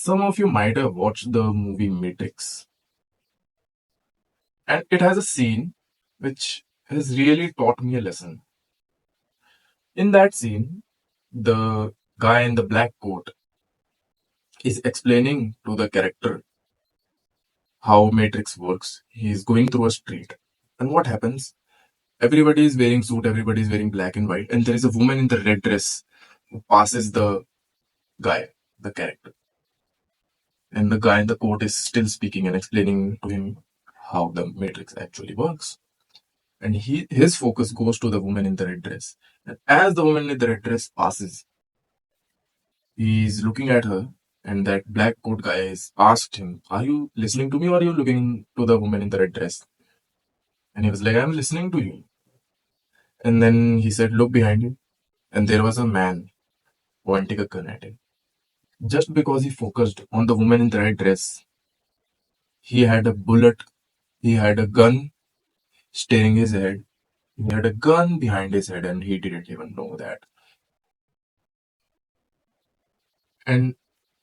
Some of you might have watched the movie Matrix, and it has a scene which has really taught me a lesson. In that scene, the guy in the black coat is explaining to the character how Matrix works. He's going through a street, and what happens? Everybody is wearing suit, everybody is wearing black and white, and there is a woman in the red dress who passes the guy, the character, and the guy in the coat is still speaking and explaining to him how the Matrix actually works. And his focus goes to the woman in the red dress. And as the woman in the red dress passes, he's looking at her, and that black coat guy has asked him, "Are you listening to me, or are you looking to the woman in the red dress?" And he was like, "I'm listening to you." And then he said, "Look behind you." And there was a man pointing a gun at him. Just because he focused on the woman in the red dress, he had a bullet, he had a gun staring his head, he had a gun behind his head, and he didn't even know that. And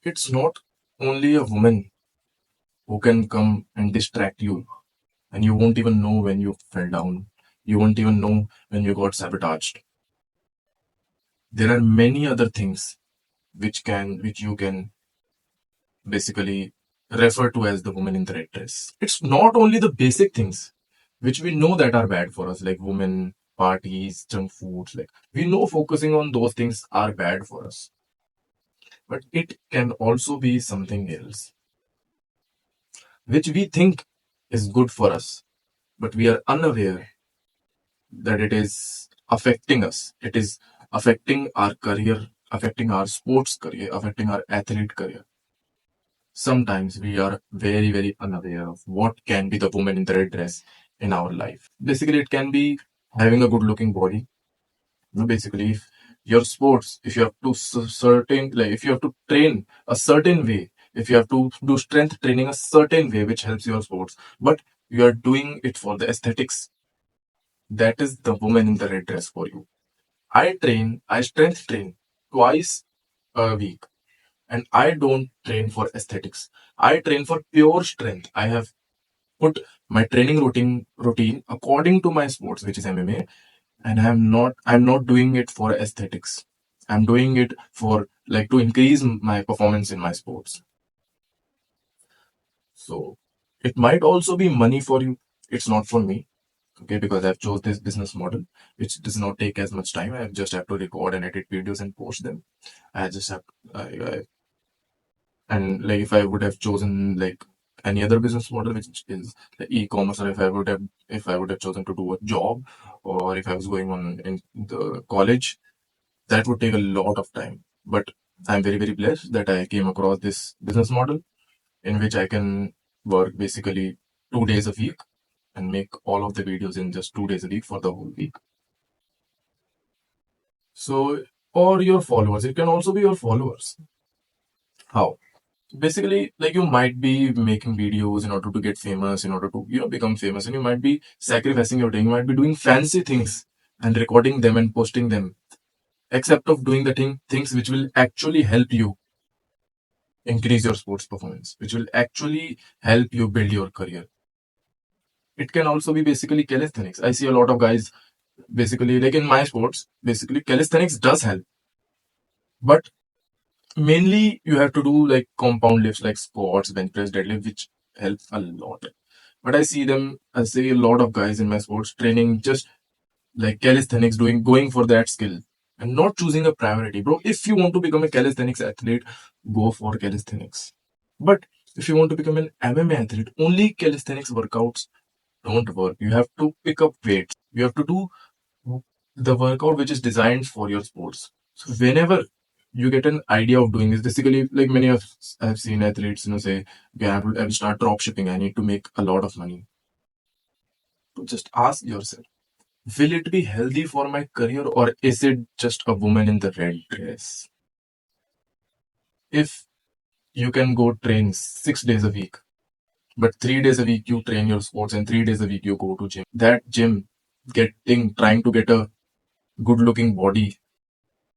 it's not only a woman who can come and distract you, and you won't even know when you fell down. You won't even know when you got sabotaged. There are many other things which you can basically refer to as the woman in the red dress. It's not only the basic things which we know that are bad for us, like women, parties, junk foods. Like we know focusing on those things are bad for us, but it can also be something else which we think is good for us, but we are unaware that it is affecting us. It is affecting our career, affecting our sports career, affecting our athlete career. Sometimes we are very, very unaware of what can be the woman in the red dress in our life. Basically, it can be having a good looking body. Basically, if your sports, if you have to certain, like if you have to train a certain way, if you have to do strength training a certain way, which helps your sports, but you are doing it for the aesthetics, that is the woman in the red dress for you. I strength train twice a week, and I don't train for aesthetics. I train for pure strength. I have put my training routine according to my sports, which is MMA, and I'm not doing it for aesthetics. I'm doing it for like to increase my performance in my sports. So it might also be money for you. It's not for me. Okay, because I've chose this business model which does not take as much time. I just have to record and edit videos and post them. I just have and like if I would have chosen like any other business model which is the e-commerce, or if I would have chosen to do a job, or if I was going on in the college, that would take a lot of time. But I'm very, very blessed that I came across this business model in which I can work basically 2 days a week and make all of the videos in just 2 days a week for the whole week. So, or your followers, it can also be your followers. How? Basically, like you might be making videos in order to get famous, in order to become famous, and you might be sacrificing your time. You might be doing fancy things and recording them and posting them, except of doing the things which will actually help you increase your sports performance, which will actually help you build your career. It can also be basically calisthenics. I see a lot of guys basically like in my sports. Basically, calisthenics does help, but mainly you have to do like compound lifts like squats, bench press, deadlift, which helps a lot. But I see a lot of guys in my sports training just like calisthenics, going for that skill and not choosing a priority. Bro, if you want to become a calisthenics athlete, go for calisthenics. But if you want to become an MMA athlete, only calisthenics workouts don't work. You have to pick up weights. You have to do the workout which is designed for your sports. So whenever you get an idea of doing this, basically like many of I've seen athletes, say, okay, I will start drop shipping. I need to make a lot of money. So just ask yourself, will it be healthy for my career, or is it just a woman in the red dress? If you can go train 6 days a week, but 3 days a week you train your sports and 3 days a week you go to gym. That gym trying to get a good looking body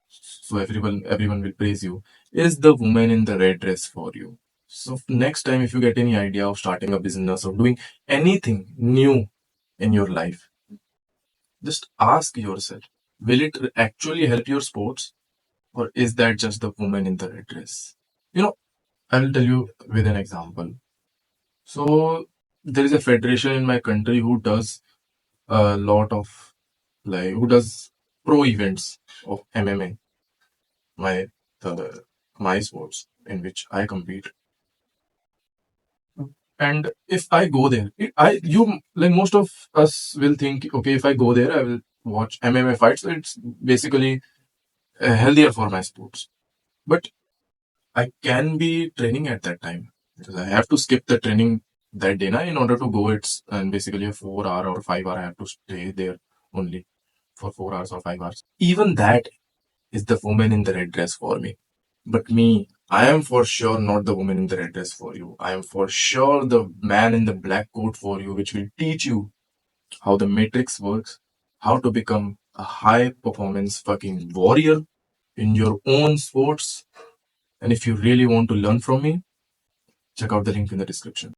so everyone will praise you. is the woman in the red dress for you. So next time, if you get any idea of starting a business or doing anything new in your life, just ask yourself, will it actually help your sports, or is that just the woman in the red dress? You know, I'll tell you with an example. So there is a federation in my country who does a lot of, like, who does pro events of MMA, my the my sports in which I compete. And if I go there, I you like most of us will think, okay, if I go there, I will watch MMA fights. So it's basically healthier for my sports. But I can be training at that time because I have to skip the training that day na, in order to go. It's and basically a 4 hour or 5 hour. I have to stay there only for 4 hours or 5 hours. Even that is the woman in the red dress for me. But me, I am for sure not the woman in the red dress for you. I am for sure the man in the black coat for you, which will teach you how the matrix works, how to become a high performance fucking warrior in your own sports. And if you really want to learn from me, check out the link in the description.